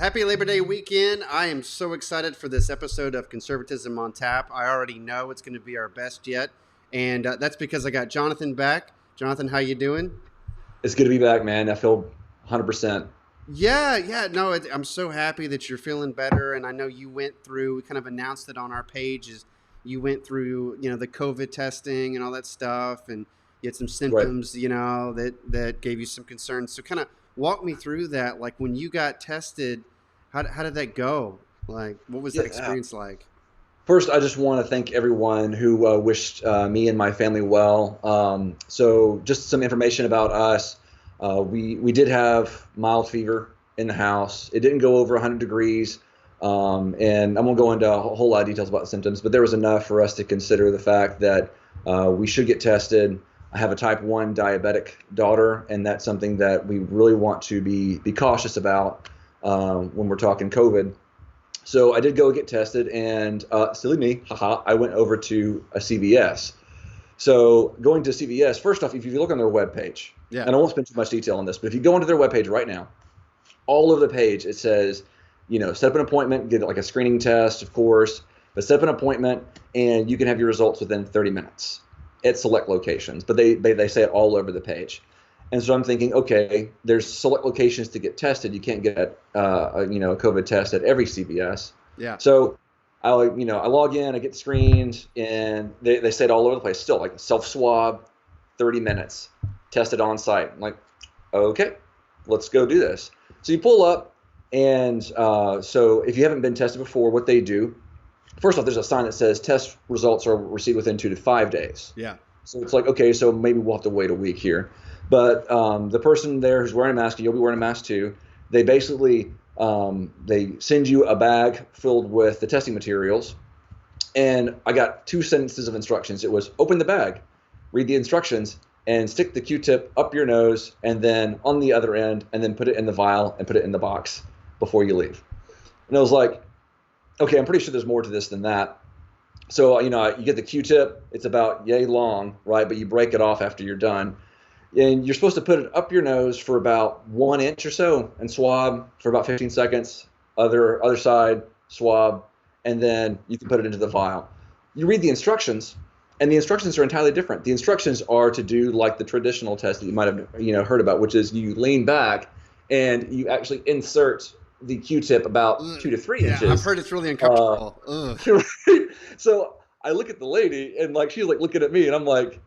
Happy Labor Day weekend. I am so excited for this episode of Conservatism on Tap. I already know it's going to be our best yet. And that's because I got Jonathan back. Jonathan, how you doing? It's good to be back, man. I feel 100%. Yeah. No, I'm so happy that you're feeling better. And I know you went through, we kind of announced it on our page, is you went through, the COVID testing and all that stuff. And you had some Right. symptoms, that gave you some concerns. So kind of walk me through that. Like when you got tested, how did that go? Like, what was that Yeah. experience like? First, I just want to thank everyone who wished me and my family well. So, just some information about us. We did have mild fever in the house. It didn't go over 100 degrees. And I won't go into a whole lot of details about the symptoms, but there was enough for us to consider the fact that we should get tested. I have a type 1 diabetic daughter, and that's something that we really want to be cautious about when we're talking COVID. So I did go get tested, and silly me, haha, I went over to a CVS. So going to CVS, first off, if you look on their webpage, Yeah. and I won't spend too much detail on this, but if you go into their webpage right now, all over the page it says, set up an appointment, get like a screening test, of course, but set up an appointment, and you can have your results within 30 minutes at select locations. But they say it all over the page. And so I'm thinking, okay, there's select locations to get tested. You can't get a COVID test at every CVS. Yeah. So I log in, I get screened, and they say it all over the place. Still, like self swab, 30 minutes, tested on site. I'm like, okay, let's go do this. So you pull up, and so if you haven't been tested before, what they do, first off, there's a sign that says test results are received within 2 to 5 days. Yeah. So it's like, okay, so maybe we'll have to wait a week here. But the person there who's wearing a mask, and you'll be wearing a mask too, they basically they send you a bag filled with the testing materials. And I got 2 sentences of instructions. It was open the bag, read the instructions, and stick the Q-tip up your nose, and then on the other end, and then put it in the vial and put it in the box before you leave. And I was like, okay, I'm pretty sure there's more to this than that. So, you get the Q-tip, it's about yay long, right? But you break it off after you're done. And you're supposed to put it up your nose for about 1 inch or so and swab for about 15 seconds, other side, swab, and then you can put it into the vial. You read the instructions, and the instructions are entirely different. The instructions are to do like the traditional test that you might have heard about, which is you lean back and you actually insert the Q-tip about 2 to 3 inches. I've heard it's really uncomfortable. So I look at the lady, and like she's like looking at me, and I'm like,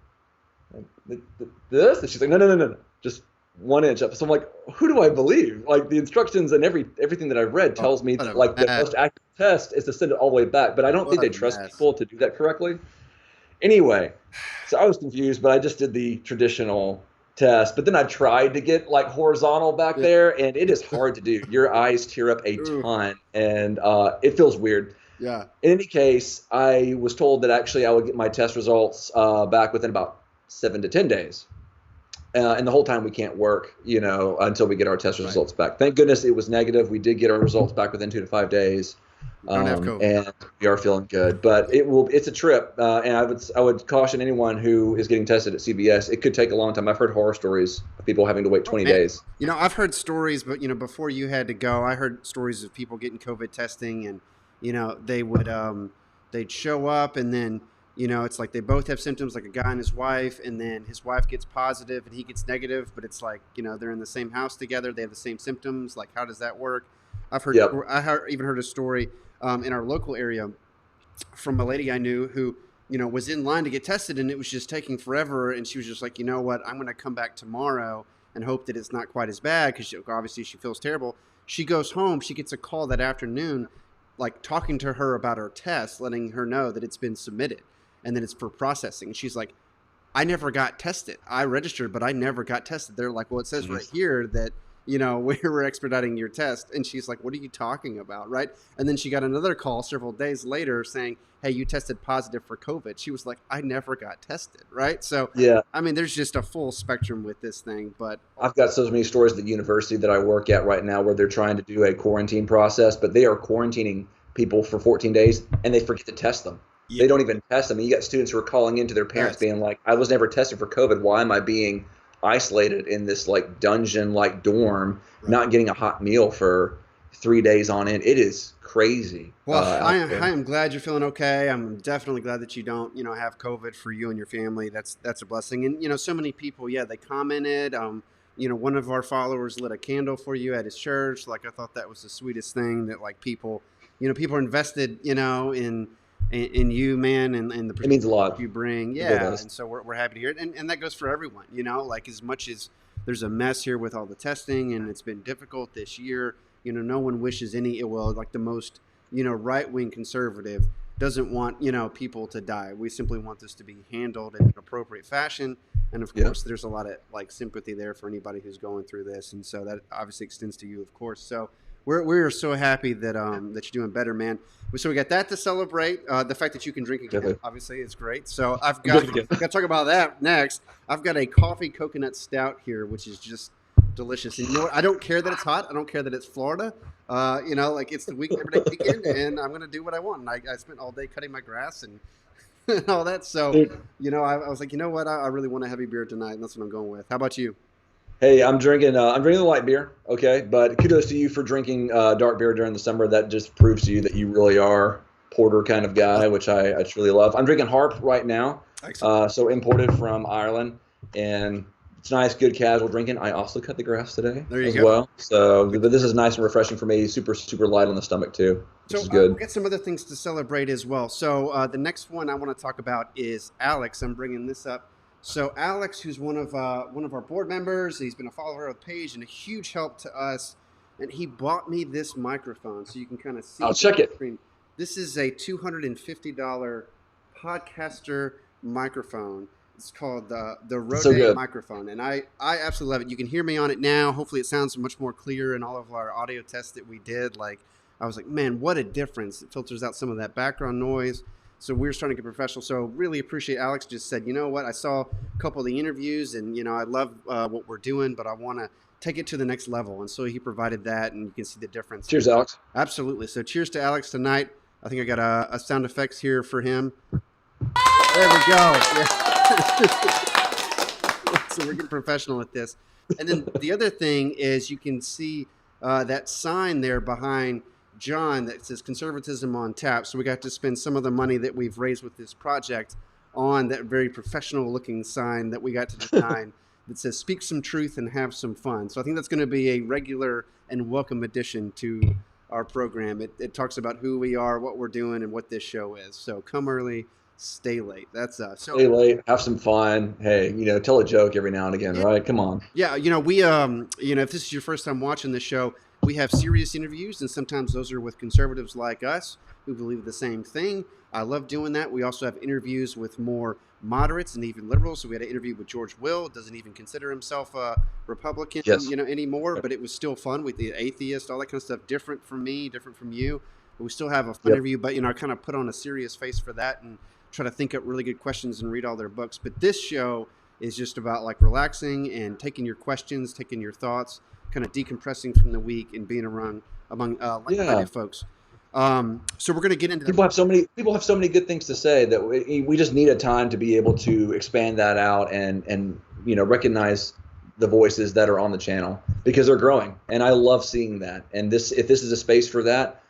this? And she's like, no, just 1 inch up. So I'm like, who do I believe? Like the instructions and everything that I've read tells me that like the most accurate test is to send it all the way back. But I don't think they trust people to do that correctly. Anyway, so I was confused, but I just did the traditional test. But then I tried to get like horizontal back there, and it is hard to do. Your eyes tear up a ton, and it feels weird. Yeah. In any case, I was told that actually I would get my test results back within about 7 to 10 days. And the whole time we can't work, until we get our test results back. Thank goodness it was negative. We did get our results back within 2 to 5 days. Don't have COVID. And we are feeling good. But it's a trip. And I would caution anyone who is getting tested at CVS. It could take a long time. I've heard horror stories of people having to wait 20 days. I've heard stories, but, before you had to go, I heard stories of people getting COVID testing, and, they would, they'd show up, and then, it's like they both have symptoms, like a guy and his wife, and then his wife gets positive and he gets negative, but it's like, they're in the same house together. They have the same symptoms. Like, how does that work? I've heard, Yep. even heard a story in our local area from a lady I knew who, was in line to get tested, and it was just taking forever. And she was just like, you know what, I'm going to come back tomorrow and hope that it's not quite as bad, because obviously she feels terrible. She goes home. She gets a call that afternoon, like talking to her about her test, letting her know that it's been submitted and then it's for processing. And she's like, I never got tested. I registered, but I never got tested. They're like, well, it says right here that, we're expediting your test. And she's like, what are you talking about? Right. And then she got another call several days later saying, hey, you tested positive for COVID. She was like, I never got tested. Right. So, yeah, I mean, there's just a full spectrum with this thing. But I've got so many stories at the university that I work at right now where they're trying to do a quarantine process, but they are quarantining people for 14 days and they forget to test them. Yeah. They don't even test them. And you got students who are calling into their parents being like, I was never tested for COVID. Why am I being isolated in this like dungeon like dorm, not getting a hot meal for 3 days on end. It is crazy Well, out I there. am glad you're feeling okay. I'm definitely glad that you don't, have COVID for you and your family. That's a blessing. And so many people, yeah, they commented. One of our followers lit a candle for you at his church. Like I thought that was the sweetest thing. That like people, people are invested, in you, man, and the It means perspective a lot. you bring. It really Yeah, does. and so we're happy to hear it. And that goes for everyone. Like as much as there's a mess here with all the testing, and it's been difficult this year. No one wishes any ill will. Like the most right wing conservative doesn't want, people to die. We simply want this to be handled in an appropriate fashion. And of Yeah. course, there's a lot of like sympathy there for anybody who's going through this. And so that obviously extends to you, of course. So we're so happy that you're doing better, man. So we got that to celebrate. The fact that you can drink again, Definitely. obviously, is great. So I've I'm got drinking got to again. talk about that next. I've got a coffee coconut stout here, which is just delicious. And you know what? I don't care that it's hot. I don't care that it's Florida. Like it's the Labor Day weekend, and I'm gonna do what I want. And I spent all day cutting my grass and, and all that. So, Dude, I was like, you know what? I really want a heavy beer tonight, and that's what I'm going with. How about you? hey, I'm drinking. I'm drinking the light beer. Okay, but kudos to you for drinking dark beer during the summer. That just proves to you that you really are porter kind of guy, which I truly love. I'm drinking Harp right now, Excellent. so imported from Ireland, and it's nice, good casual drinking. I also cut the grass today There you as go. well, so Good but this for is nice and refreshing for me. Super super light on the stomach too, which So is we good. got some other things to celebrate as well. So the next one I want to talk about is Alex. I'm bringing this up. So Alex, who's one of our board members, he's been a follower of the page and a huge help to us. And he bought me this microphone, so you can kind of I'll see here check on the it. screen. This is a $250 podcaster microphone. It's called the It's so Rode good. microphone, and I absolutely love it. You can hear me on it now. Hopefully, it sounds much more clear in all of our audio tests that we did. Like I was like, man, what a difference! It filters out some of that background noise. So we're starting to get professional. So really appreciate Alex just said, you know what? I saw a couple of the interviews, and I love what we're doing, but I want to take it to the next level. And so he provided that, and you can see the difference. Cheers, Alex. Absolutely. So cheers to Alex tonight. I think I got a sound effects here for him. There we go. Yeah. So we're getting professional at this. And then the other thing is you can see that sign there behind John that says Conservatism on tap. So we got to spend some of the money that we've raised with this project on that very professional looking sign that we got to design that says speak some truth and have some fun. So I think that's going to be a regular and welcome addition to our program. It talks about who we are, what we're doing, and what this show is. So come early, stay late. That's so Stay late, have some fun. Hey, tell a joke every now and again, yeah. right? Come on. Yeah, we if this is your first time watching the show, we have serious interviews, and sometimes those are with conservatives like us who believe the same thing. I love doing that. We also have interviews with more moderates and even liberals. So we had an interview with George Will, doesn't even consider himself a Republican, Yes. anymore, but it was still fun with the atheist, all that kind of stuff. Different from me, different from you, but we still have a fun Yep. interview. But I kind of put on a serious face for that and try to think up really good questions and read all their books. But this show is just about like relaxing and taking your questions, taking your thoughts, kind of decompressing from the week and being around among Yeah. like-minded folks. So we're going to get into that. People have so many good things to say that we just need a time to be able to expand that out and recognize the voices that are on the channel because they're growing, and I love seeing that. And if this is a space for that,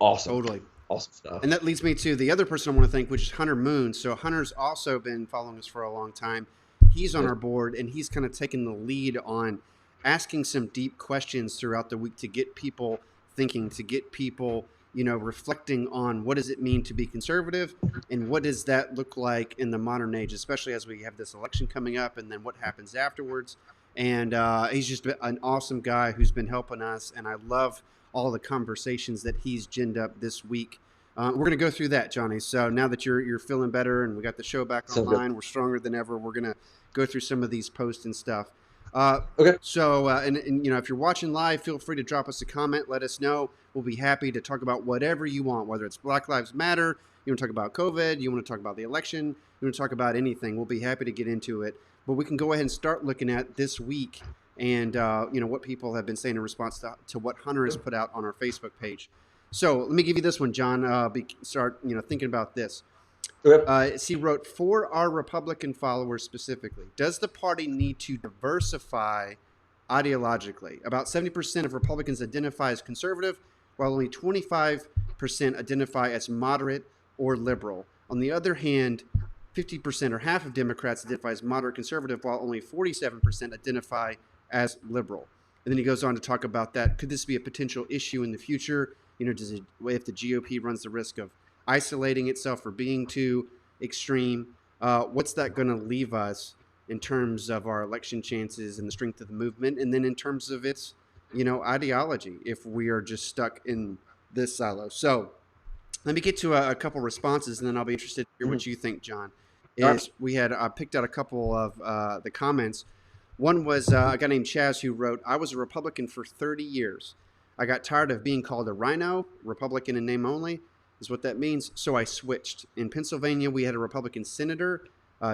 awesome. Totally. Awesome stuff. And that leads me to the other person I want to thank, which is Hunter Moon. So Hunter's also been following us for a long time. He's on Yes. our board, and he's kind of taken the lead on asking some deep questions throughout the week to get people thinking, to get people, reflecting on what does it mean to be conservative and what does that look like in the modern age, especially as we have this election coming up and then what happens afterwards. And he's just an awesome guy who's been helping us, and I love all the conversations that he's ginned up this week. We're going to go through that, Johnny. So now that you're feeling better and we got the show back Sounds good. online, we're stronger than ever. We're going to go through some of these posts and stuff. Okay. So, and if you're watching live, feel free to drop us a comment. Let us know. We'll be happy to talk about whatever you want, whether it's Black Lives Matter, you want to talk about COVID, you want to talk about the election, you want to talk about anything. We'll be happy to get into it. But we can go ahead and start looking at this week and what people have been saying in response to what Hunter has put out on our Facebook page. So let me give you this one, John. Start thinking about this. Okay. He wrote, for our Republican followers specifically, does the party need to diversify ideologically. About 70% of Republicans identify as conservative, while only 25% identify as moderate or liberal. On the other hand, 50% or half of Democrats identify as moderate conservative, while only 47% identify as liberal. And then he goes on to talk about that. Could this be a potential issue in the future? If the GOP runs the risk of isolating itself or being too extreme, what's that going to leave us in terms of our election chances and the strength of the movement, and then in terms of its, ideology, if we are just stuck in this silo? So let me get to a couple responses, and then I'll be interested to hear Mm-hmm. what you think, John. All right. Is we had I picked out a couple of the comments. One was a guy named Chaz who wrote, "I was a Republican for 30 years. I got tired of being called a rhino, Republican in name only, is what that means. So I switched. In Pennsylvania, we had a Republican senator,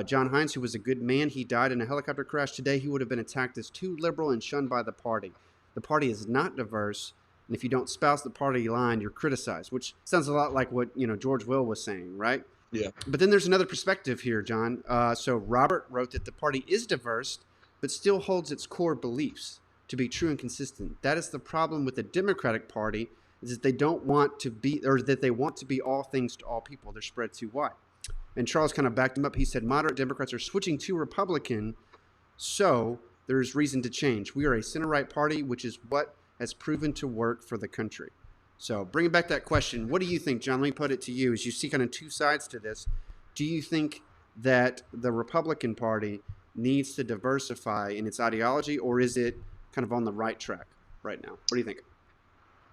John Hines, who was a good man. He died in a helicopter crash. Today, he would have been attacked as too liberal and shunned by the party. The party is not diverse, and if you don't spouse the party line, you're criticized," which sounds a lot like what George Will was saying, right? Yeah. But then there's another perspective here, John. So Robert wrote that the party is diverse, but still holds its core beliefs to be true and consistent. That is the problem with the Democratic Party, is that they don't want to be, or that they want to be all things to all people. They're spread too wide. And Charles kind of backed him up. He said, moderate Democrats are switching to Republican, so there's reason to change. We are a center-right party, which is what has proven to work for the country. So bringing back that question, what do you think, John? Let me put it to you. As you see kind of two sides to this, do you think that the Republican Party needs to diversify in its ideology, or is it kind of on the right track right now? What do you think?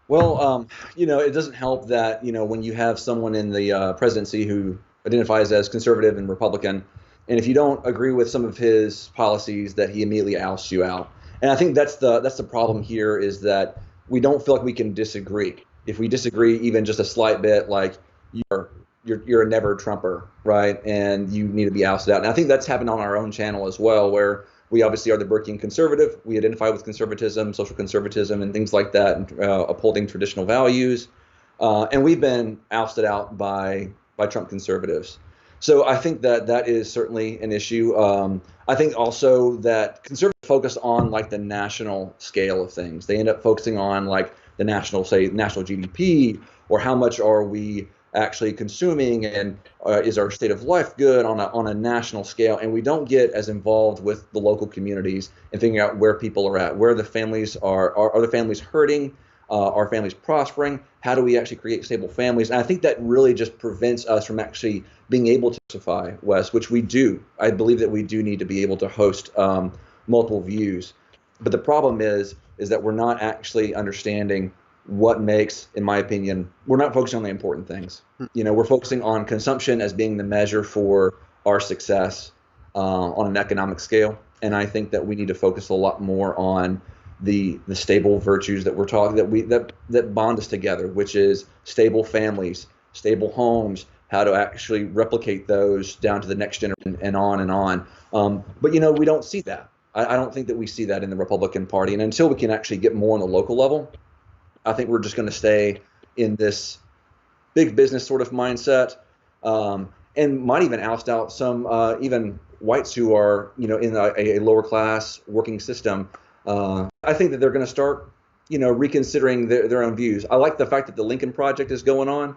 Well, it doesn't help that, when you have someone in the presidency who identifies as conservative and Republican, and if you don't agree with some of his policies, that he immediately ousts you out. And I think that's the problem here, is that we don't feel like we can disagree. If we disagree even just a slight bit, like you're a never Trumper, right? And you need to be ousted out. And I think that's happened on our own channel as well, where we obviously are the Burkean conservative. We identify with conservatism, social conservatism, and things like that, and upholding traditional values. And we've been ousted out by Trump conservatives. So I think that is certainly an issue. I think also that conservatives focus on like the national scale of things. They end up focusing on like the national GDP, or how much are we actually consuming, and is our state of life good on a national scale. And we don't get as involved with the local communities and figuring out where people are at, where the families are the families hurting, are families prospering, how do we actually create stable families. And I think that really just prevents us from actually being able to diversify, Wes, which we do. I believe that we do need to be able to host multiple views. But the problem is that we're not actually understanding what makes, in my opinion, we're not focusing on the important things. We're focusing on consumption as being the measure for our success on an economic scale. And I think that we need to focus a lot more on the stable virtues that we're talking, that bond us together, which is stable families, stable homes, how to actually replicate those down to the next generation, and on and on. But we don't see that. I don't think that we see that in the Republican Party. And until we can actually get more on the local level, I think we're just going to stay in this big business sort of mindset, and might even oust out some even whites who are in a lower class working system. I think that they're going to start reconsidering their own views. I like the fact that the Lincoln Project is going on,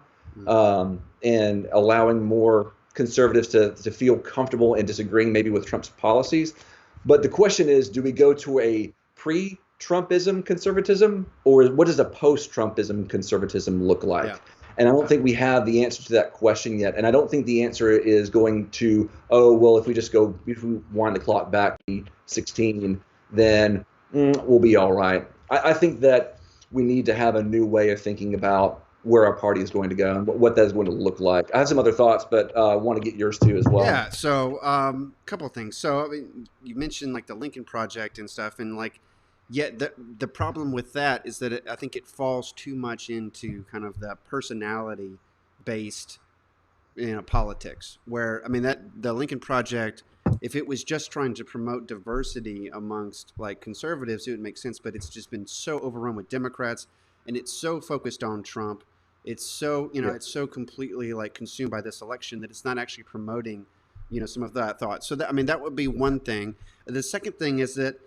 and allowing more conservatives to feel comfortable in disagreeing maybe with Trump's policies. But the question is, do we go to a pre-Trumpism conservatism, or what does a post-Trumpism conservatism look like? Yeah. And I don't think we have the answer to that question yet. And I don't think the answer is going to, oh, well, if we wind the clock back to 16, then we'll be all right. I think that we need to have a new way of thinking about where our party is going to go and what that is going to look like. I have some other thoughts, but I want to get yours too as well. Yeah, so a couple of things. So I mean, you mentioned like the Lincoln Project and stuff, and like, yet the problem with that is that I think it falls too much into kind of the personality based politics, where I mean that the Lincoln Project, if it was just trying to promote diversity amongst like conservatives, it would make sense, but it's just been so overrun with Democrats, and it's so focused on Trump. It's so it's so completely like consumed by this election that it's not actually promoting some of that thought. So that, I mean, that would be one thing. The second thing is that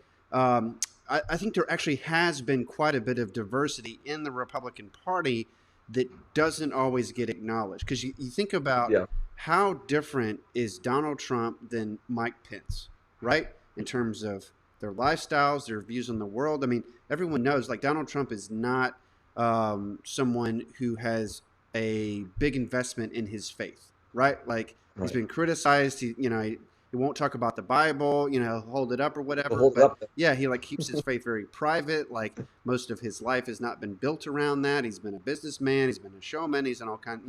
I think there actually has been quite a bit of diversity in the Republican Party that doesn't always get acknowledged. Because you think about Yeah. how different is Donald Trump than Mike Pence, right? In terms of their lifestyles, their views on the world. I mean, everyone knows like Donald Trump is not someone who has a big investment in his faith, right? Like he's Right. been criticized. He won't talk about the Bible, hold it up or We'll whatever. hold it But up. yeah, he like keeps his faith very private. Like most of his life has not been built around that. He's been a businessman. He's been a showman. He's in all kind,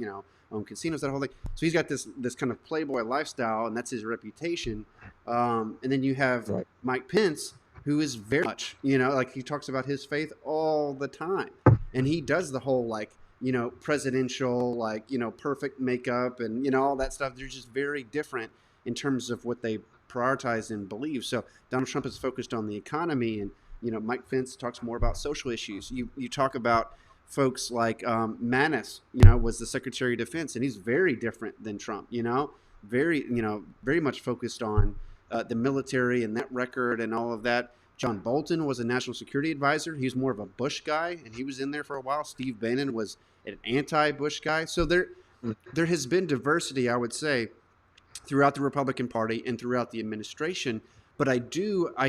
owned casinos, that whole thing. So he's got this kind of playboy lifestyle, and that's his reputation. And then you have Right. Mike Pence, who is very much, like he talks about his faith all the time, and he does the whole like presidential, like perfect makeup and all that stuff. They're just very different in terms of what they prioritize and believe. So Donald Trump is focused on the economy, and Mike Pence talks more about social issues. You talk about folks like Mattis, was the Secretary of Defense, and he's very different than Trump. Very much focused on the military and that record and all of that. John Bolton was a national security advisor. He was more of a Bush guy, and he was in there for a while. Steve Bannon was an anti-Bush guy. So there has been diversity, I would say, throughout the Republican Party and throughout the administration. But I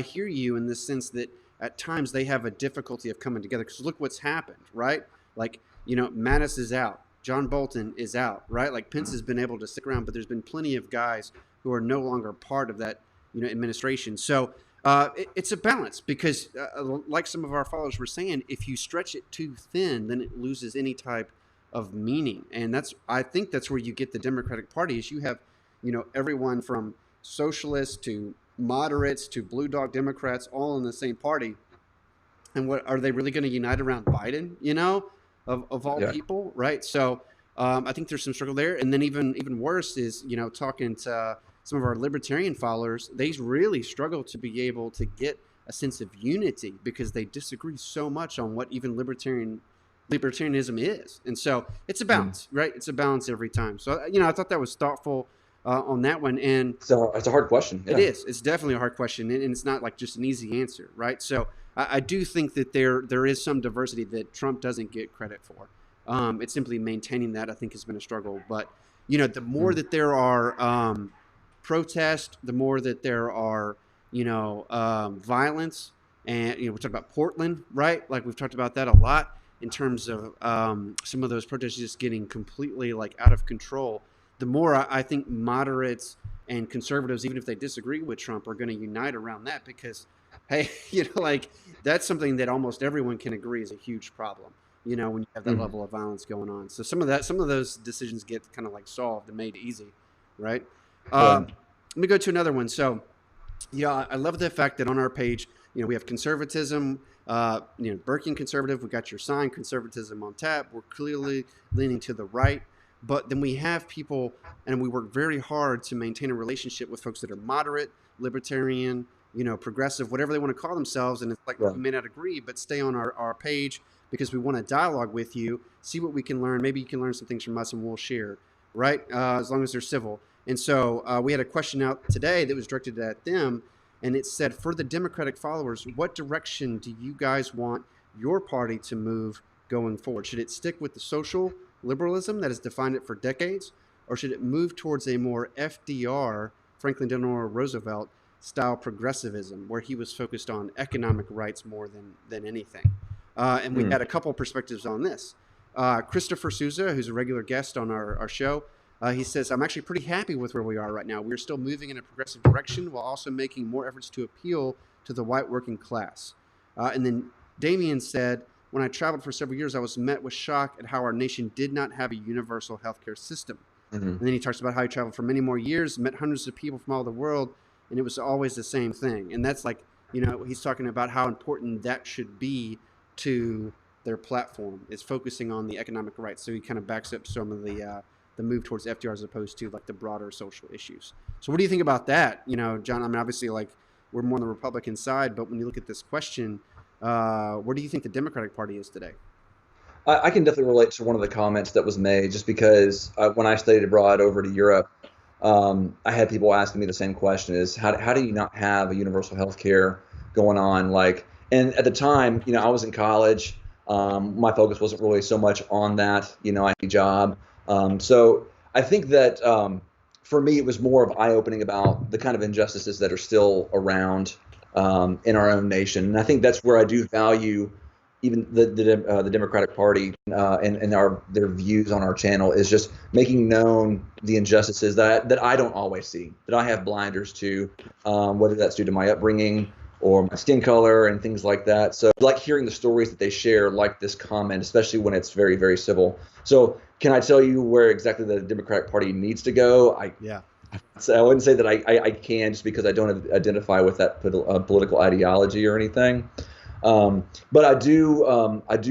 hear you in the sense that at times they have a difficulty of coming together because look what's happened, right? Like, Mattis is out. John Bolton is out, right? Like Pence has been able to stick around, but there's been plenty of guys who are no longer part of that, administration. So it's a balance because, like some of our followers were saying, if you stretch it too thin, then it loses any type of meaning. And I think that's where you get the Democratic Party is you have, everyone from socialists to moderates to blue dog Democrats all in the same party. And what are they really going to unite around Biden? Of all Yeah. people, right? So I think there's some struggle there. And then even worse is talking to some of our libertarian followers, they really struggle to be able to get a sense of unity because they disagree so much on what even libertarianism is. And so it's a balance, right? It's a balance every time. So I thought that was thoughtful on that one. And So it's a hard question. Yeah. it is. It's definitely a hard question, and it's not like just an easy answer, right? So I do think that there is some diversity that Trump doesn't get credit for. It's simply maintaining that I think has been a struggle. But the more that there are protests, the more that there are violence, and we talked about Portland, right? Like we've talked about that a lot in terms of some of those protests just getting completely like out of control. The more I think moderates and conservatives, even if they disagree with Trump, are going to unite around that because, hey, like that's something that almost everyone can agree is a huge problem. When you have that level of violence going on. So some of those decisions get kind of like solved and made easy, right? Let me go to another one. So, I love the fact that on our page, we have conservatism, Birking conservative. We got your sign, conservatism on tap. We're clearly leaning to the right. But then we have people, and we work very hard to maintain a relationship with folks that are moderate, libertarian, progressive, whatever they want to call themselves. And it's like, we may not agree, but stay on our page because we want to dialogue with you, see what we can learn. Maybe you can learn some things from us and we'll share, right? As long as they're civil. And so we had a question out today that was directed at them. And it said, for the Democratic followers, what direction do you guys want your party to move going forward? Should it stick with the social liberalism that has defined it for decades, or should it move towards a more FDR, Franklin Delano Roosevelt style progressivism, where he was focused on economic rights more than anything? And we had a couple perspectives on this. Christopher Souza, who's a regular guest on our show, he says, I'm actually pretty happy with where we are right now. We're still moving in a progressive direction while also making more efforts to appeal to the white working class. And then Damien said, when I traveled for several years, I was met with shock at how our nation did not have a universal healthcare system. And then he talks about how he traveled for many more years, met hundreds of people from all over the world, and it was always the same thing. And that's like, he's talking about how important that should be to their platform, is focusing on the economic rights. So he kind of backs up some of the move towards FDR as opposed to like the broader social issues. So what do you think about that? John, I mean, obviously like we're more on the Republican side, but when you look at this question, where do you think the Democratic Party is today? I can definitely relate to one of the comments that was made just because when I studied abroad over to Europe, I had people asking me the same question is how do you not have a universal health care going on? Like, And at the time, I was in college. My focus wasn't really so much on that. I had a job. So I think that for me, it was more of eye-opening about the kind of injustices that are still around in our own nation. And I think that's where I do value even the Democratic Party and their views on our channel is just making known the injustices that I don't always see, that I have blinders to, whether that's due to my upbringing or my skin color and things like that. So I like hearing the stories that they share, like this comment, especially when it's very, very civil. So can I tell you where exactly the Democratic Party needs to go? Yeah. So I wouldn't say that I can, just because I don't identify with that political ideology or anything. But I do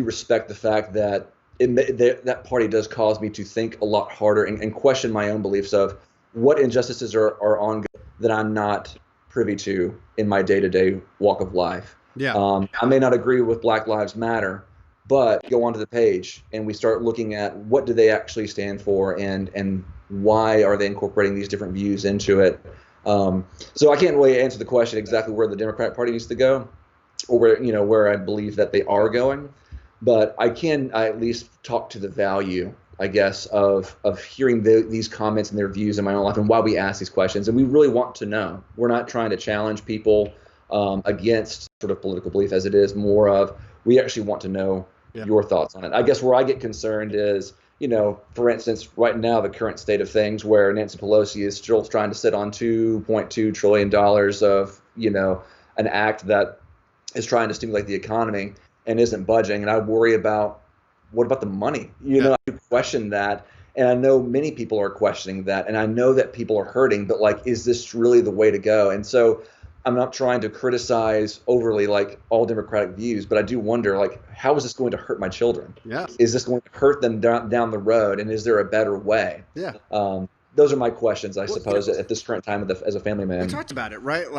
respect the fact that that party does cause me to think a lot harder and question my own beliefs of what injustices are ongoing that I'm not privy to in my day-to-day walk of life. Yeah. I may not agree with Black Lives Matter, but go onto the page and we start looking at what do they actually stand for, and why are they incorporating these different views into it. So I can't really answer the question exactly where the Democratic Party needs to go, or where I believe that they are going, but I at least talk to the value, I guess, of hearing these comments and their views in my own life, and why we ask these questions. And we really want to know. We're not trying to challenge people against sort of political belief, as it is more of we actually want to know your thoughts on it. I guess where I get concerned is, for instance, right now, the current state of things where Nancy Pelosi is still trying to sit on $2.2 trillion of, an act that is trying to stimulate the economy and isn't budging. And I worry about, what about the money? I question that. And I know many people are questioning that. And I know that people are hurting, but is this really the way to go? And so I'm not trying to criticize overly all Democratic views, but I do wonder, how is this going to hurt my children? Yeah. Is this going to hurt them down the road? And is there a better way? Yeah. Those are my questions, I suppose, at this current time as a family man. We talked about it, right?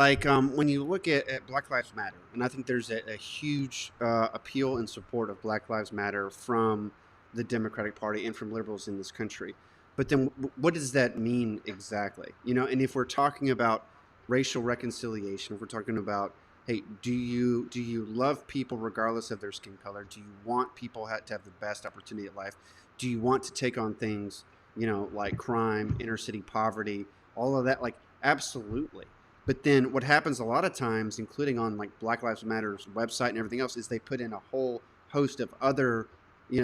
When you look at Black Lives Matter, and I think there's a huge appeal and support of Black Lives Matter from the Democratic Party and from liberals in this country. But then what does that mean exactly? And if we're talking about racial reconciliation, if we're talking about, hey, do you love people regardless of their skin color? Do you want people to have the best opportunity at life? Do you want to take on things, like crime, inner city poverty, all of that? Absolutely. But then what happens a lot of times, including on Black Lives Matter's website and everything else, is they put in a whole host of other,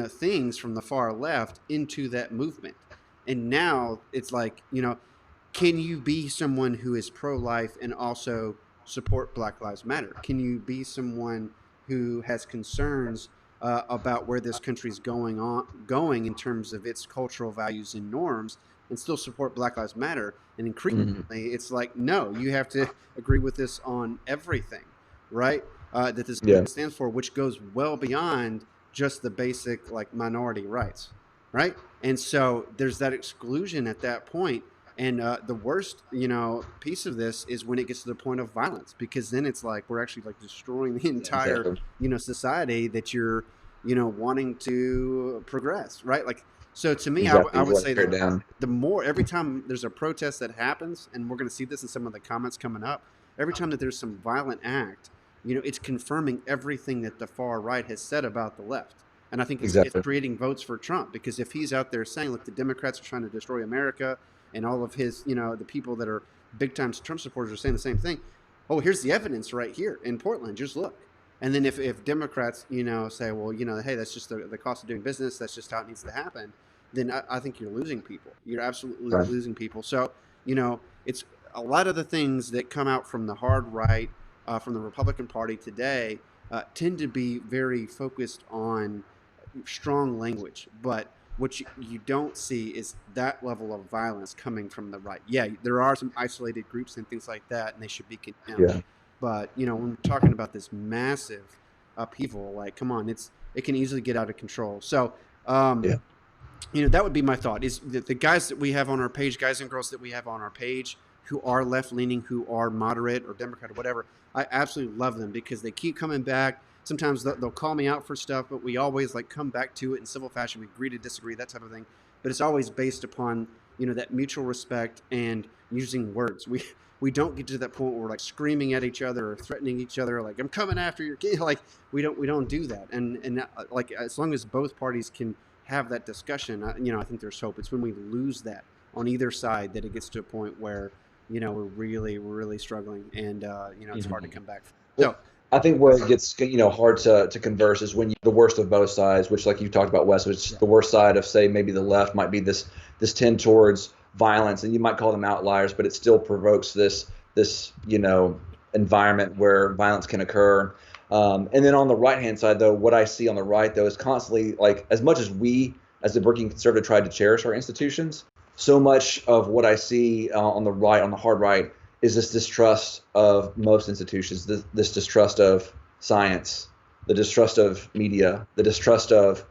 things from the far left into that movement. And now it's can you be someone who is pro-life and also support Black Lives Matter? Can you be someone who has concerns about where this country is going in terms of its cultural values and norms, and still support Black Lives Matter? And increasingly, it's no, you have to agree with this on everything, right? That this stands for, which goes well beyond just the basic minority rights, right? And so there's that exclusion at that point. And the worst, piece of this is when it gets to the point of violence, because then it's we're actually destroying the entire, society that you're, wanting to progress, right? So to me, exactly. I would say that the more, every time there's a protest that happens, and we're going to see this in some of the comments coming up, every time that there's some violent act, it's confirming everything that the far right has said about the left. And I think it's creating votes for Trump, because if he's out there saying, look, the Democrats are trying to destroy America, and all of his, the people that are big time Trump supporters are saying the same thing. Oh, here's the evidence right here in Portland. Just look. And then if Democrats, say, well, hey, that's just the cost of doing business, that's just how it needs to happen, then I think you're losing people. You're absolutely losing people. So, it's a lot of the things that come out from the hard right, from the Republican Party today, tend to be very focused on strong language. But what you don't see is that level of violence coming from the right. Yeah, there are some isolated groups and things like that, and they should be condemned. Yeah. But when we're talking about this massive upheaval, come on, it can easily get out of control. So, that would be my thought. Is the guys that we have on our page, guys and girls that we have on our page, who are left leaning, who are moderate or Democrat or whatever, I absolutely love them, because they keep coming back. Sometimes they'll call me out for stuff, but we always come back to it in civil fashion. We agree to disagree, that type of thing. But it's always based upon that mutual respect and using words. We don't get to that point where we're like screaming at each other or threatening each other, like I'm coming after your kid. Like we don't do that. And like as long as both parties can have that discussion, I think there's hope. It's when we lose that on either side that it gets to a point where we're really struggling, and it's hard to Mhm. come back from. Well, So I think where it gets hard to converse is when the worst of both sides, which like you talked about, Wes, which yeah, the worst side of say maybe the left might be this tend towards violence, and you might call them outliers, but it still provokes this environment where violence can occur. And then on the right hand side, though, what I see on the right though is constantly like as much as we as the working conservative tried to cherish our institutions, so much of what I see on the right, on the hard right, is this distrust of most institutions, this distrust of science, the distrust of media, the distrust of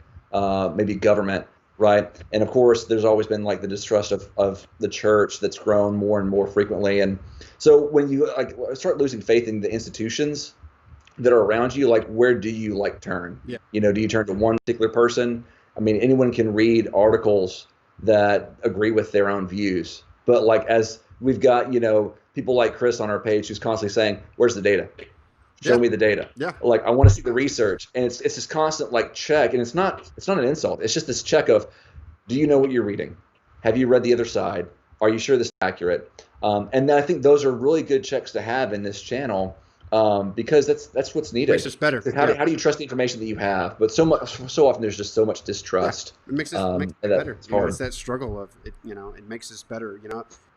maybe government, right? And of course, there's always been like the distrust of the church that's grown more and more frequently. And so when you like start losing faith in the institutions that are around you, like where do you like turn? yeah, Do you turn to one particular person? I mean, anyone can read articles that agree with their own views, but like as we've got, people like Chris on our page who's constantly saying, "Where's the data? Show yeah, me the data." yeah, Like I want to see the research, and it's this constant like check, and it's not an insult. It's just this check of, do you know what you're reading? Have you read the other side? Are you sure this is accurate? And I think those are really good checks to have in this channel, because that's what's makes needed. us better. How Yeah, do you trust the information that you have? But so often there's just so much yeah, distrust, it makes us and better. that's It's hard. that struggle of it. It makes us better.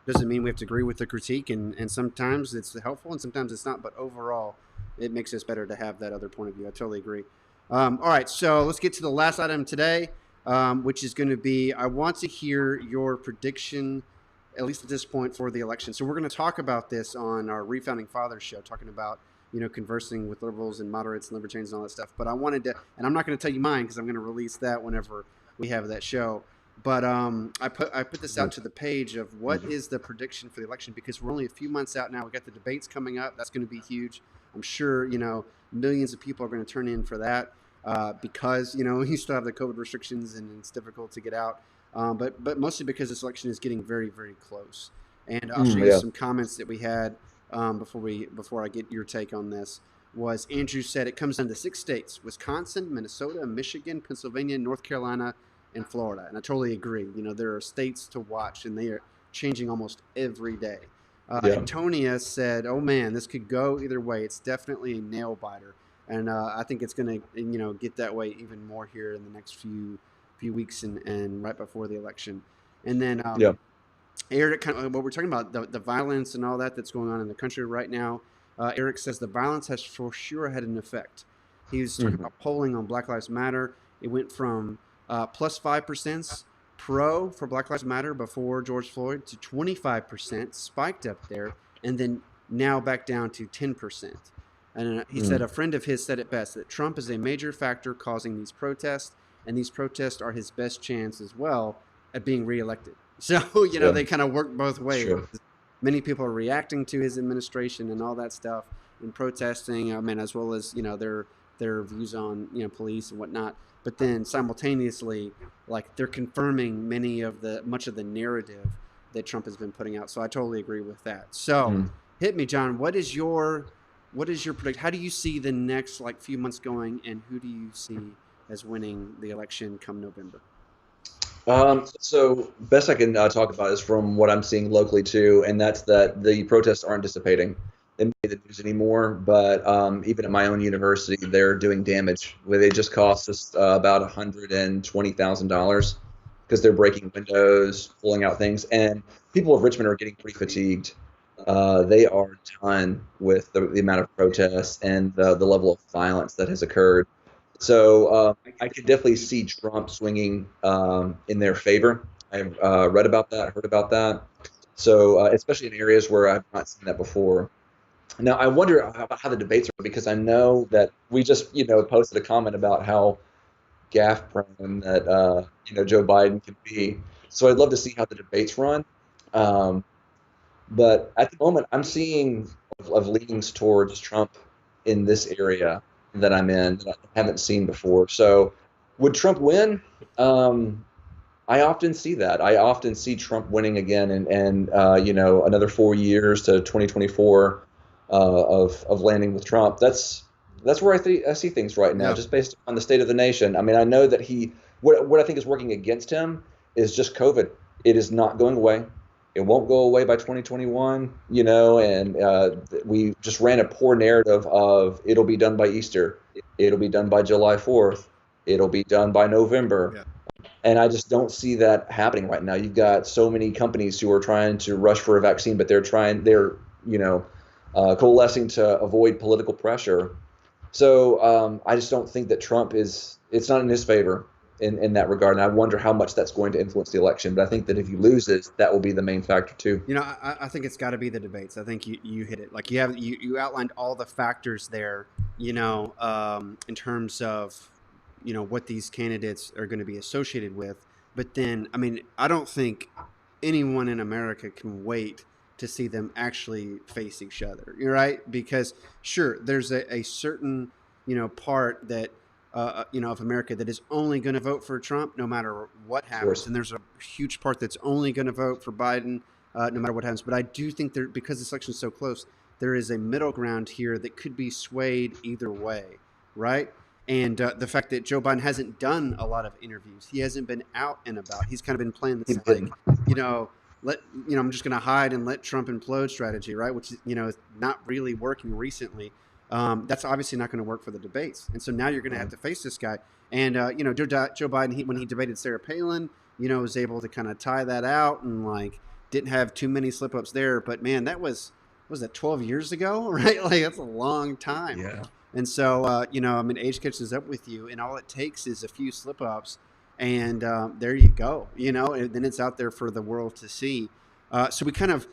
Doesn't mean we have to agree with the critique, and sometimes it's helpful, and sometimes it's not. But overall, it makes us better to have that other point of view. I totally agree. All right, so let's get to the last item today, which is going to be I want to hear your prediction, at least at this point, for the election. So we're going to talk about this on our Refounding Fathers show, talking about conversing with liberals and moderates and libertarians and all that stuff. But I wanted to, and I'm not going to tell you mine because I'm going to release that whenever we have that show. But I put this out to the page of what is the prediction for the election, because we're only a few months out now. We got the debates coming up. That's going to be huge. I'm sure millions of people are going to turn in for that, because you still have the COVID restrictions and it's difficult to get out. But mostly because this election is getting very, very close. And I'll show you Yeah. some comments that we had, before I get your take on this. Was Andrew said it comes down to 6 states: Wisconsin, Minnesota, Michigan, Pennsylvania, North Carolina, and Florida. And I totally agree. There are states to watch, and they are changing almost every day. Yeah. Antonia said, "Oh man, this could go either way. It's definitely a nail biter." And I think it's going to get that way even more here in the next few weeks, and right before the election. And then Yeah. Eric, kind of what we're talking about, the violence and all that's going on in the country right now. Eric says the violence has for sure had an effect. He was talking Mhm. about polling on Black Lives Matter. It went from plus 5% pro for Black Lives Matter before George Floyd to 25%, spiked up there, and then now back down to 10%. And he said Mm. a friend of his said it best, that Trump is a major factor causing these protests, and these protests are his best chance as well at being reelected. So, Yeah. they kind of work both ways. Sure. Many people are reacting to his administration and all that stuff and protesting, I mean, as well as, their views on, police and whatnot. But then simultaneously, like they're confirming much of the narrative that Trump has been putting out. So I totally agree with that. So Mm. hit me, John. What is your prediction? How do you see the next few months going, and who do you see as winning the election come November? So best I can talk about is from what I'm seeing locally too, and that's that the protests aren't dissipating. They make the news anymore, but even at my own university, they're doing damage. Where they just cost us about $120,000 because they're breaking windows, pulling out things, and people of Richmond are getting pretty fatigued. They are done with the amount of protests and the level of violence that has occurred. So I could definitely see Trump swinging in their favor. I've read about that, heard about that. So especially in areas where I've not seen that before. Now I wonder about how the debates are, because I know that we just posted a comment about how gaffe prone that Joe Biden can be. So I'd love to see how the debates run. Um, but at the moment, I'm seeing of leanings towards Trump in this area that I'm in that I haven't seen before. So, would Trump win? Um, I often see that. I often see Trump winning again, and another 4 years to 2024 of landing with Trump. That's where I see things right now, Yeah. just based on the state of the nation. I mean, I know that what I think is working against him is just COVID. It is not going away. It won't go away by 2021, and we just ran a poor narrative of it'll be done by Easter, it'll be done by July 4th, it'll be done by November. Yeah. And I just don't see that happening right now. You've got so many companies who are trying to rush for a vaccine, but they're coalescing to avoid political pressure. So I just don't think that it's not in his favor in that regard. And I wonder how much that's going to influence the election. But I think that if he loses, that will be the main factor too. I think it's got to be the debates. I think you hit it. Like you outlined all the factors there. In terms of what these candidates are going to be associated with. But then, I mean, I don't think anyone in America can wait to see them actually face each other. You're right, because sure, there's a certain part that of America that is only going to vote for Trump no matter what Of happens, course. and there's a huge part that's only going to vote for Biden no matter what happens. But I do think there, because this election is so close, there is a middle ground here that could be swayed either way, right? And the fact that Joe Biden hasn't done a lot of interviews, he hasn't been out and about. He's kind of been playing He this like, didn't. you know, I'm just going to hide and let Trump implode strategy, right? Which is not really working recently. That's obviously not going to work for the debates. And so now you're going to have to face this guy. And Joe Biden, when he debated Sarah Palin, was able to kind of tie that out and like didn't have too many slip ups there. But man, was that 12 years ago, right? Like that's a long time. Yeah. And so, I mean, age catches up with you, and all it takes is a few slip ups, and there you go, and then it's out there for the world to see. So we kind of,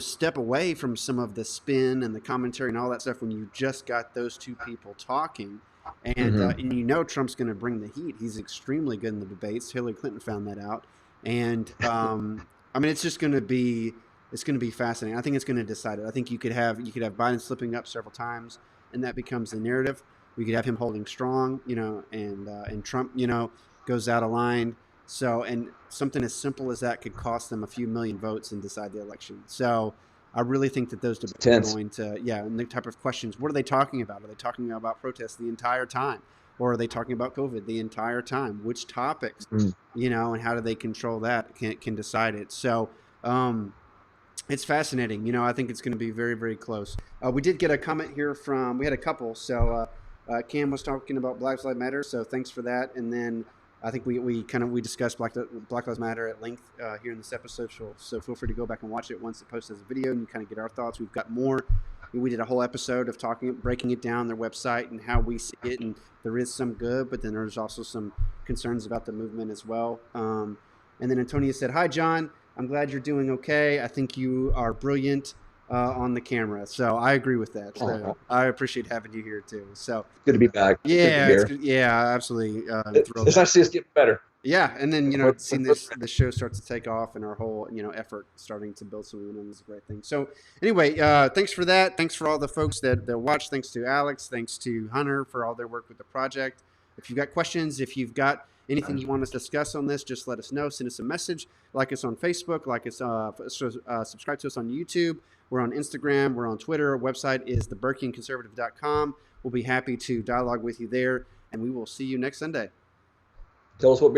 step away from some of the spin and the commentary and all that stuff when you just got those two people talking. Hmm. And Trump's going to bring the heat. He's extremely good in the debates. Hillary Clinton found that out. And I mean, it's going to be fascinating. I think it's going to decide it. I think you could have Biden slipping up several times, and that becomes the narrative. We could have him holding strong, and Trump, goes out of line. So, and something as simple as that could cost them a few million votes and decide the election. So, I really think that those debates are Tense. going to, yeah, and the type of questions. What are they talking about? Are they talking about protests the entire time, or are they talking about COVID the entire time? Which topics, Mm. and how do they control that? Can decide it. So, it's fascinating. I think it's going to be very, very close. We did get a comment here we had a couple. So Cam was talking about Black Lives Matter. So thanks for that. And then I think we discussed Black Lives Matter at length here in this episode. So feel free to go back and watch it once it posts as a video and you kind of get our thoughts. We've got more. We did a whole episode of breaking it down, their website and how we see it. And there is some good, but then there's also some concerns about the movement as well. And then Antonia said, "Hi, John. I'm glad you're doing okay. I think you are brilliant on the camera." So I agree with that. Oh, So I appreciate having you here too. So good to be back. Good to yeah, it's hear. good. Yeah, absolutely. I'm thrilled. It's nice to see us get better. Yeah, and then For- seeing for- the show start to take off and our whole effort starting to build some momentum is a great thing. So anyway, thanks for that. Thanks for all the folks that watch. Thanks to Alex. Thanks to Hunter for all their work with the project. If you've got questions, if you've got anything you want us to discuss on this, just let us know. Send us a message. Like us on Facebook. Subscribe to us on YouTube. We're on Instagram. We're on Twitter. Our website is theberkeyandconservative.com. We'll be happy to dialogue with you there, and we will see you next Sunday. Tell us what beer